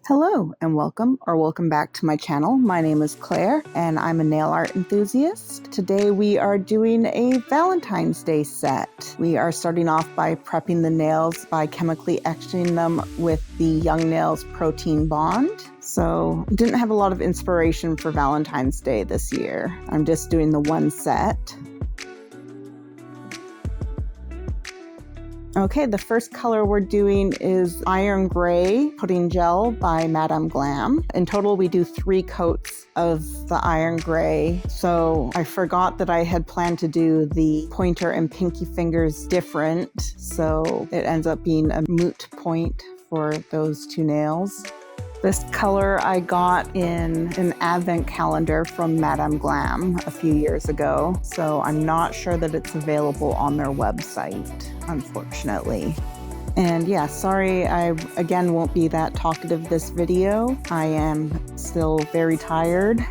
Hello and welcome back to my channel. My name is Claire and I'm a nail art enthusiast. Today we are doing a Valentine's Day set. We are starting off by prepping the nails by chemically etching them with the Young Nails Protein Bond. So I didn't have a lot of inspiration for Valentine's Day this year. I'm just doing the one set. Okay, the first color we're doing is Iron Gray Pudding Gel by Madame Glam. In total, we do 3 coats of the Iron Gray. So I forgot that I had planned to do the pointer and pinky fingers different. So it ends up being a moot point for those 2 nails. This color I got in an advent calendar from Madame Glam a few years ago, so I'm not sure that it's available on their website, unfortunately. And yeah, sorry, I again won't be that talkative this video. I am still very tired.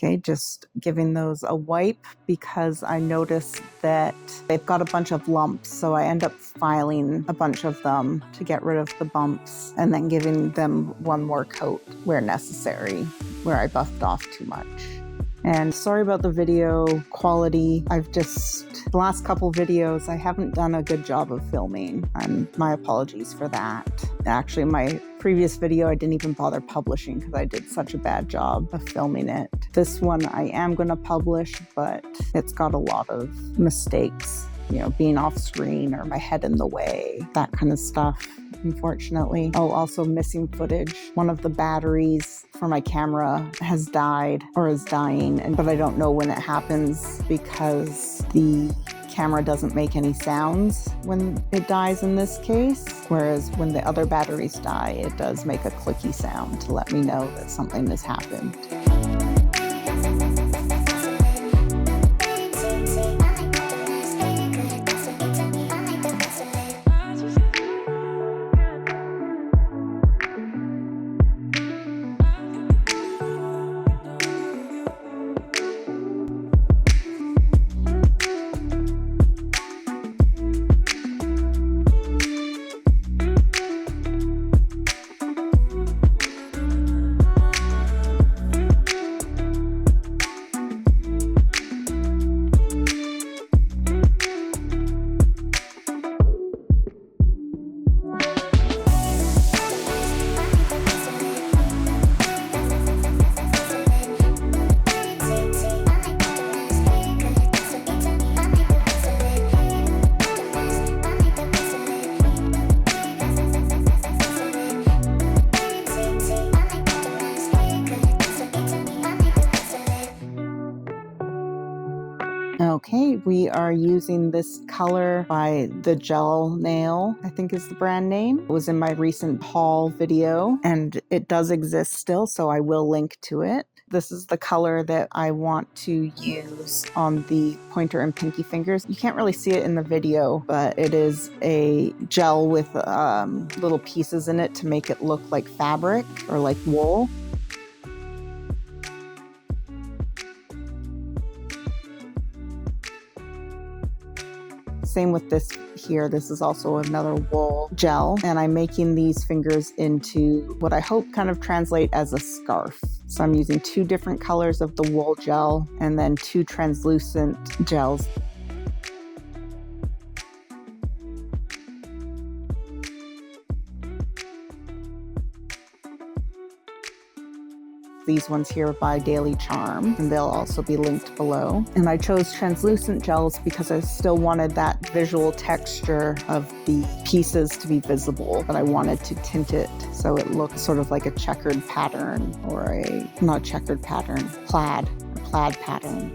Okay, just giving those a wipe because I noticed that they've got a bunch of lumps, so I end up filing a bunch of them to get rid of the bumps and then giving them one more coat where necessary, where I buffed off too much. And sorry about the video quality. The last couple videos, I haven't done a good job of filming, and my apologies for that. Actually, my previous video, I didn't even bother publishing because I did such a bad job of filming it. This one I am going to publish, but it's got a lot of mistakes, being off screen or my head in the way, that kind of stuff, unfortunately. Oh, also missing footage. One of the batteries for my camera has died or is dying, but I don't know when it happens because the camera doesn't make any sounds when it dies in this case, whereas when the other batteries die, it does make a clicky sound to let me know that something has happened. Okay, we are using this color by The Gel Nail, I think is the brand name. It was in my recent haul video, and it does exist still, so I will link to it. This is the color that I want to use on the pointer and pinky fingers. You can't really see it in the video, but it is a gel with little pieces in it to make it look like fabric or like wool. Same with this here. This is also another wool gel, and I'm making these fingers into what I hope kind of translate as a scarf. So I'm using 2 different colors of the wool gel and then 2 translucent gels. These ones here by Daily Charm, and they'll also be linked below. And I chose translucent gels because I still wanted that visual texture of the pieces to be visible, but I wanted to tint it so it looks sort of like a checkered pattern, or not checkered pattern, plaid pattern.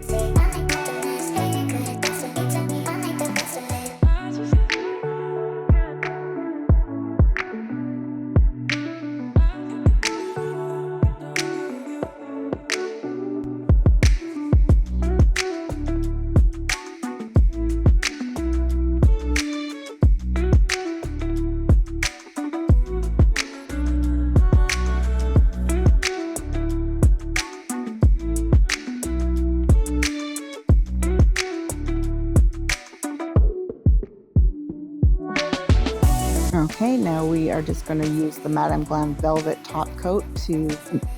Okay, now we are just going to use the Madame Glam Velvet Top Coat to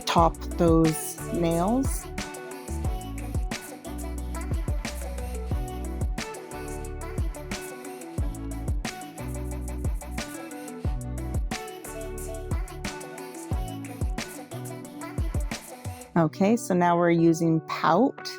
top those nails. Okay, so now we're using Pout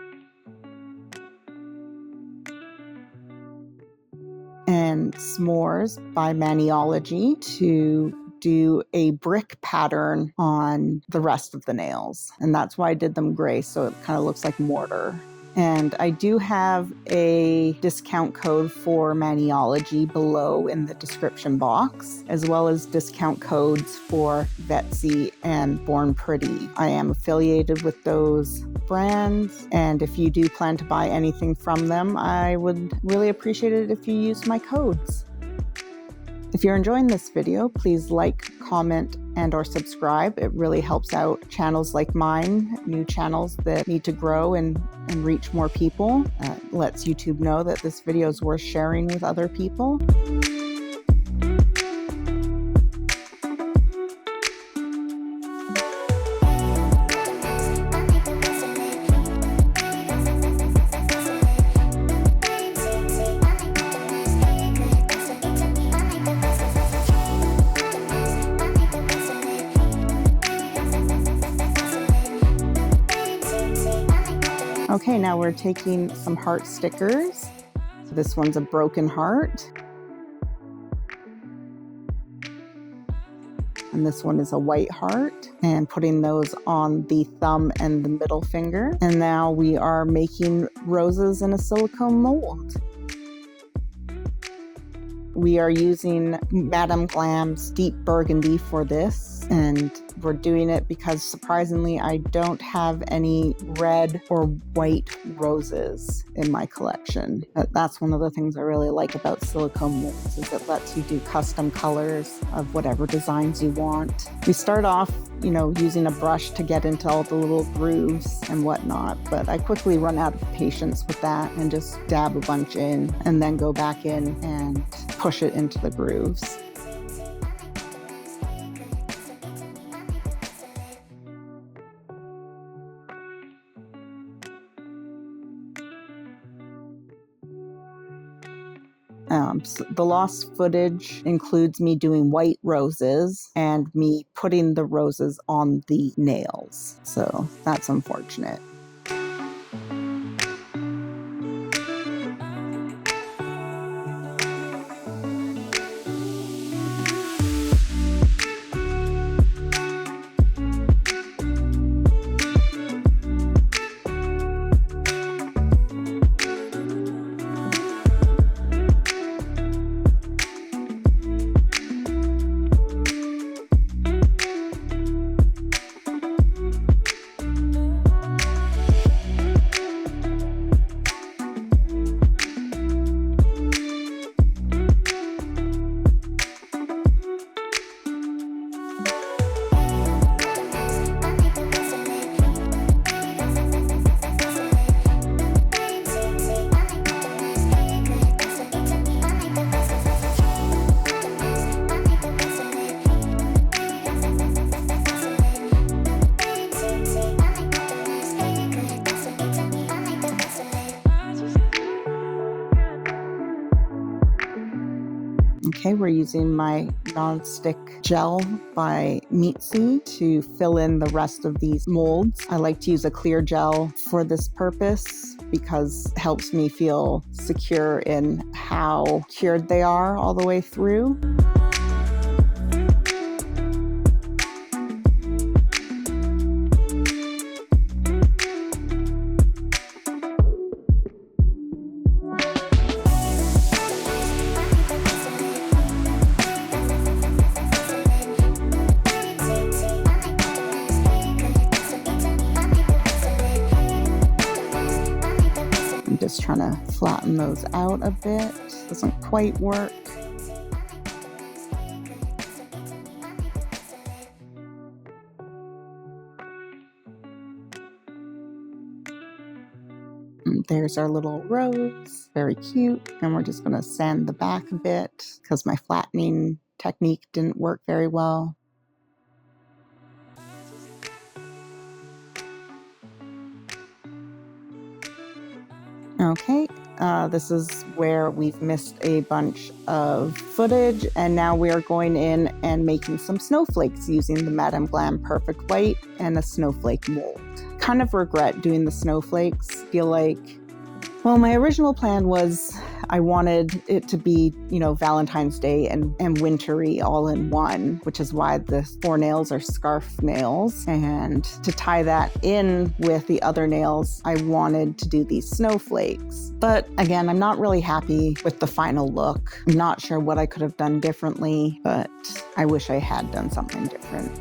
and S'mores by Maniology to do a brick pattern on the rest of the nails. And that's why I did them gray, so it kind of looks like mortar. And I do have a discount code for Maniology below in the description box, as well as discount codes for Vetsy and Born Pretty. I am affiliated with those brands, and if you do plan to buy anything from them, I would really appreciate it if you use my codes. If you're enjoying this video, please like, comment, and/or subscribe. It really helps out channels like mine, new channels that need to grow and reach more people. Lets YouTube know that this video is worth sharing with other people. Okay, now we're taking some heart stickers. This one's a broken heart. And this one is a white heart. And putting those on the thumb and the middle finger. And now we are making roses in a silicone mold. We are using Madame Glam's Deep Burgundy for this, and we're doing it because surprisingly I don't have any red or white roses in my collection. That's one of the things I really like about silicone molds, is it lets you do custom colors of whatever designs you want. We start off, using a brush to get into all the little grooves and whatnot, but I quickly run out of patience with that and just dab a bunch in and then go back in and push it into the grooves. So the lost footage includes me doing white roses and me putting the roses on the nails. So that's unfortunate. Okay, we're using my nonstick gel by Meetsy to fill in the rest of these molds. I like to use a clear gel for this purpose because it helps me feel secure in how cured they are all the way through. I'm just trying to flatten those out a bit. Doesn't quite work. And there's our little rose, very cute. And we're just gonna sand the back a bit because my flattening technique didn't work very well. Okay, this is where we've missed a bunch of footage, and now we are going in and making some snowflakes using the Madame Glam Perfect White and a snowflake mold. Kind of regret doing the snowflakes. Feel like, well, my original plan was I wanted it to be, Valentine's Day and wintry all in one, which is why the 4 nails are scarf nails. And to tie that in with the other nails, I wanted to do these snowflakes. But again, I'm not really happy with the final look. I'm not sure what I could have done differently, but I wish I had done something different.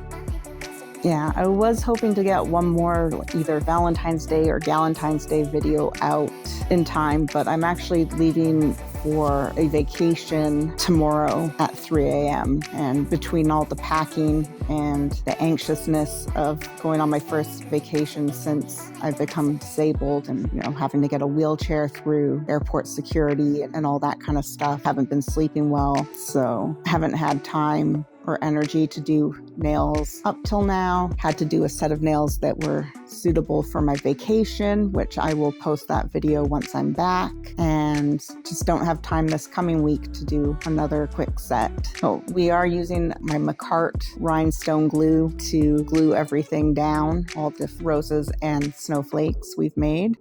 Yeah, I was hoping to get one more either Valentine's Day or Galentine's Day video out in time, but I'm actually leaving for a vacation tomorrow at 3 a.m. And between all the packing and the anxiousness of going on my first vacation since I've become disabled and, having to get a wheelchair through airport security and all that kind of stuff, haven't been sleeping well. So haven't had time or energy to do nails up till now. Had to do a set of nails that were suitable for my vacation, which I will post that video once I'm back, and just don't have time this coming week to do another quick set. So we are using my McCart rhinestone glue to glue everything down, all the roses and snowflakes we've made.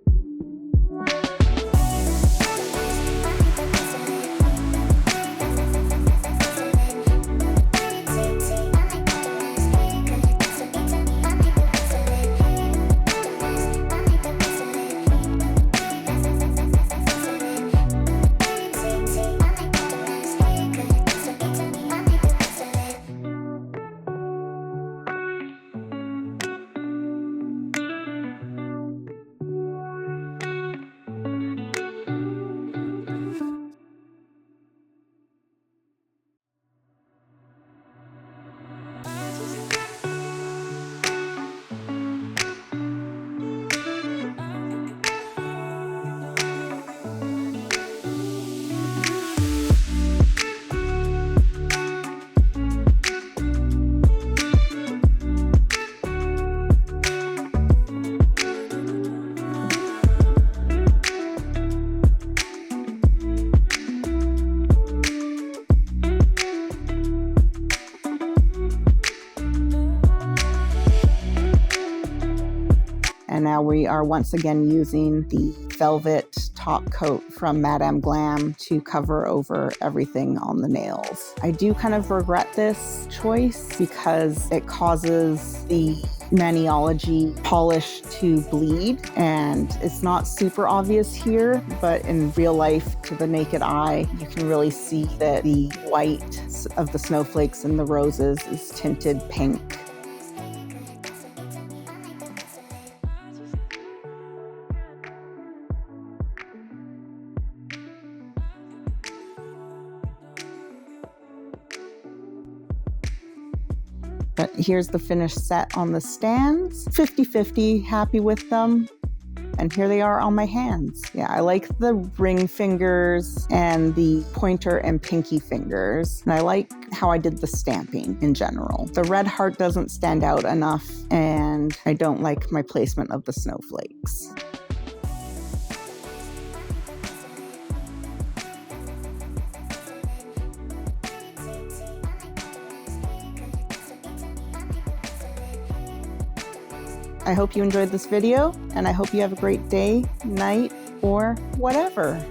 And now we are once again using the velvet top coat from Madame Glam to cover over everything on the nails. I do kind of regret this choice because it causes the Maniology polish to bleed, and it's not super obvious here, but in real life to the naked eye you can really see that the white of the snowflakes and the roses is tinted pink. But here's the finished set on the stands. 50-50, happy with them. And here they are on my hands. Yeah, I like the ring fingers and the pointer and pinky fingers. And I like how I did the stamping in general. The red heart doesn't stand out enough, and I don't like my placement of the snowflakes. I hope you enjoyed this video, and I hope you have a great day, night, or whatever.